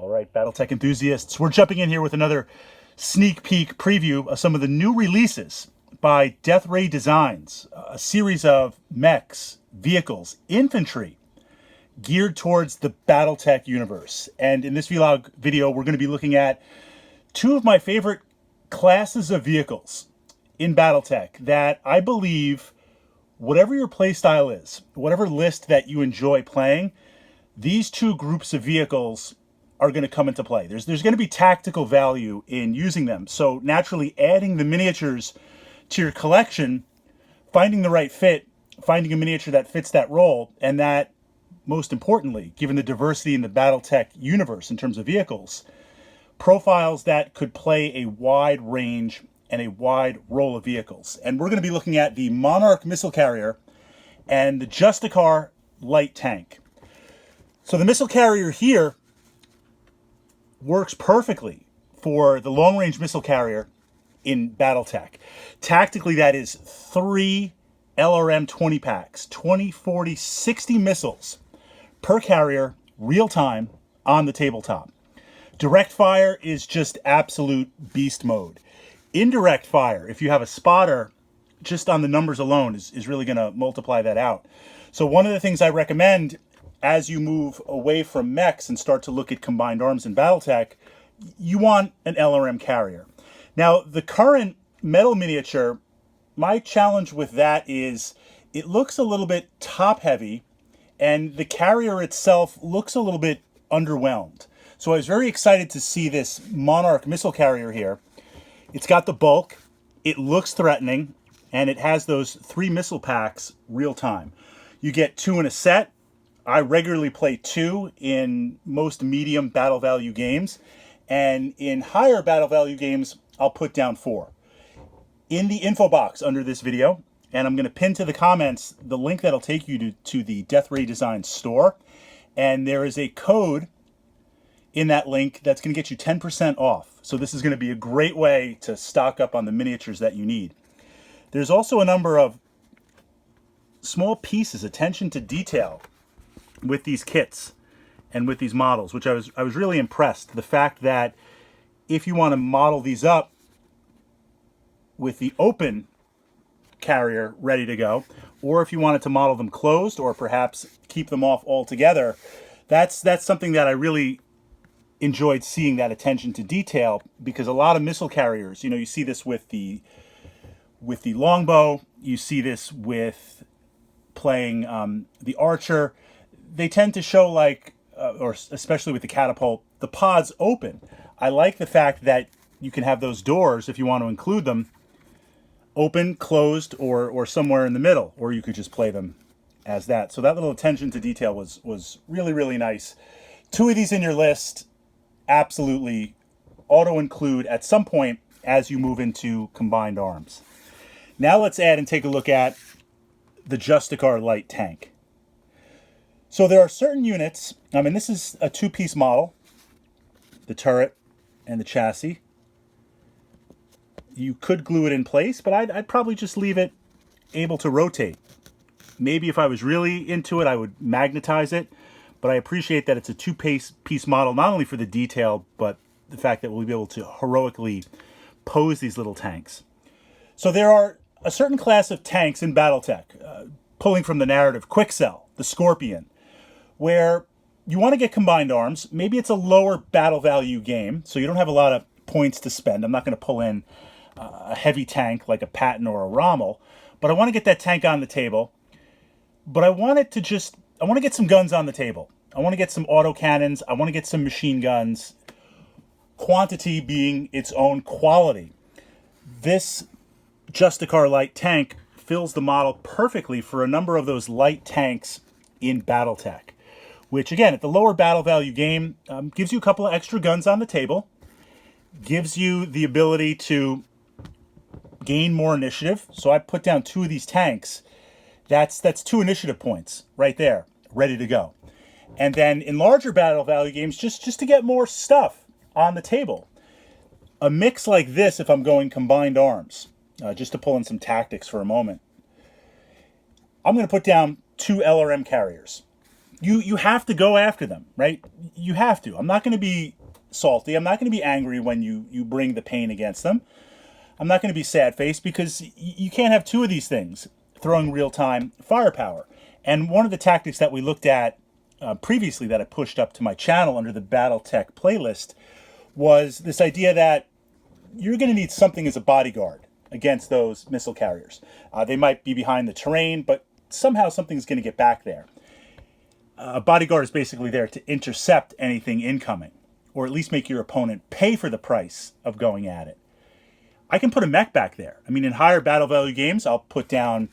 All right, Battletech enthusiasts, we're jumping in here with another sneak peek preview of some of the new releases by Death Ray Designs, a series of mechs, vehicles, infantry geared towards the Battletech universe. And in this vlog video, we're going to be looking at two of my favorite classes of vehicles in Battletech that I believe, whatever your playstyle is, whatever list that you enjoy playing, these two groups of vehicles are going to come into play. There's going to be tactical value in using them. So naturally, adding the miniatures to your collection, finding the right fit, finding a miniature that fits that role, and that, most importantly, given the diversity in the Battletech universe in terms of vehicles, profiles that could play a wide range and a wide role of vehicles. And we're going to be looking at the Monarch missile carrier and the Justicar light tank. So the missile carrier here works perfectly for the long-range missile carrier in Battletech. Tactically, that is 3 LRM 20 packs, 20, 40, 60 missiles per carrier, real-time, on the tabletop. Direct fire is just absolute beast mode. Indirect fire, if you have a spotter, just on the numbers alone, is really going to multiply that out. So one of the things I recommend as you move away from mechs and start to look at combined arms in Battletech, you want an LRM carrier. Now, the current metal miniature, my challenge with that is it looks a little bit top-heavy, and the carrier itself looks a little bit underwhelmed. So I was very excited to see this Monarch missile carrier here. It's got the bulk, it looks threatening, and it has those 3 missile packs real-time. You get 2 in a set. I regularly play 2 in most medium battle value games, and in higher battle value games, I'll put down 4. In the info box under this video, and I'm going to pin to the comments the link that'll take you to the Death Ray Designs store, and there is a code in that link that's going to get you 10% off. So this is going to be a great way to stock up on the miniatures that you need. There's also a number of small pieces, attention to detail, with these kits and with these models, which I was really impressed. The fact that if you want to model these up with the open carrier ready to go, or if you wanted to model them closed, or perhaps keep them off altogether, that's something that I really enjoyed seeing, that attention to detail, because a lot of missile carriers, you see this with the longbow, you see this with playing the archer. They tend to show, like, or especially with the catapult, the pods open. I like the fact that you can have those doors, if you want to include them, open, closed, or somewhere in the middle, or you could just play them as that. So that little attention to detail was really, really nice. 2 of these in your list, absolutely auto-include at some point as you move into combined arms. Now let's add and take a look at the Justicar light tank. So there are certain units, this is a 2-piece model, the turret and the chassis. You could glue it in place, but I'd probably just leave it able to rotate. Maybe if I was really into it, I would magnetize it, but I appreciate that it's a 2-piece model, not only for the detail, but the fact that we'll be able to heroically pose these little tanks. So there are a certain class of tanks in Battletech, pulling from the narrative, Quicksell, the Scorpion, where you want to get combined arms. Maybe it's a lower battle value game, so you don't have a lot of points to spend. I'm not going to pull in a heavy tank like a Patton or a Rommel, but I want to get that tank on the table. But I want to get some guns on the table. I want to get some autocannons. I want to get some machine guns. Quantity being its own quality. This Justicar light tank fills the model perfectly for a number of those light tanks in Battletech, which, again, at the lower battle value game, gives you a couple of extra guns on the table, gives you the ability to gain more initiative. So I put down 2 of these tanks. That's 2 initiative points right there, ready to go. And then in larger battle value games, just to get more stuff on the table. A mix like this, if I'm going combined arms, just to pull in some tactics for a moment, I'm going to put down 2 LRM carriers. you have to go after them, right? You have to. I'm not going to be salty. I'm not going to be angry when you bring the pain against them. I'm not going to be sad-faced because you can't have two of these things throwing real-time firepower. And one of the tactics that we looked at previously that I pushed up to my channel under the Battletech playlist was this idea that you're going to need something as a bodyguard against those missile carriers. They might be behind the terrain, but somehow something's going to get back there. A bodyguard is basically there to intercept anything incoming, or at least make your opponent pay for the price of going at it. I can put a mech back there. I mean, in higher battle value games, I'll put down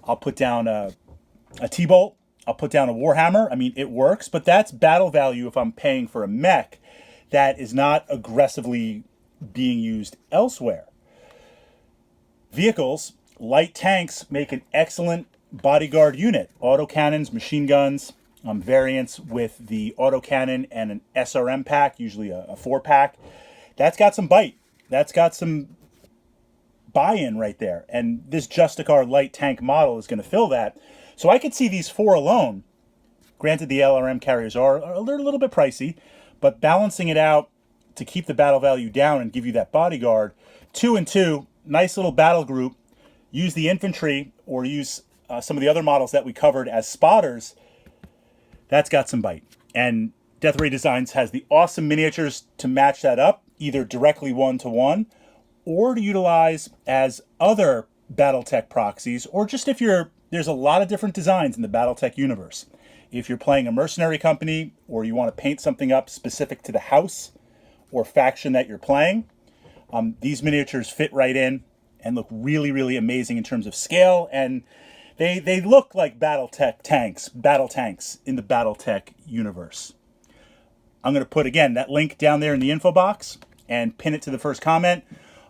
a T-Bolt, I'll put down a Warhammer. I mean, it works, but that's battle value if I'm paying for a mech that is not aggressively being used elsewhere. Vehicles, light tanks make an excellent bodyguard unit. Autocannons, machine guns, variants with the autocannon and an SRM pack, usually a 4-pack. That's got some bite. That's got some buy-in right there. And this Justicar light tank model is going to fill that. So I could see these 4 alone. Granted, the LRM carriers are a little bit pricey, but balancing it out to keep the battle value down and give you that bodyguard. 2 and 2, nice little battle group. Use the infantry or use some of the other models that we covered as spotters. That's got some bite. And Death Ray Designs has the awesome miniatures to match that up, either directly 1-to-1 or to utilize as other Battletech proxies, or just if there's a lot of different designs in the Battletech universe. If you're playing a mercenary company or you want to paint something up specific to the house or faction that you're playing, these miniatures fit right in and look really, really amazing in terms of scale, and they look like battle tanks in the Battletech universe. I'm going to put, again, that link down there in the info box and pin it to the first comment,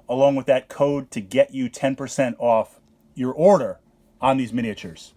along with that code to get you 10% off your order on these miniatures.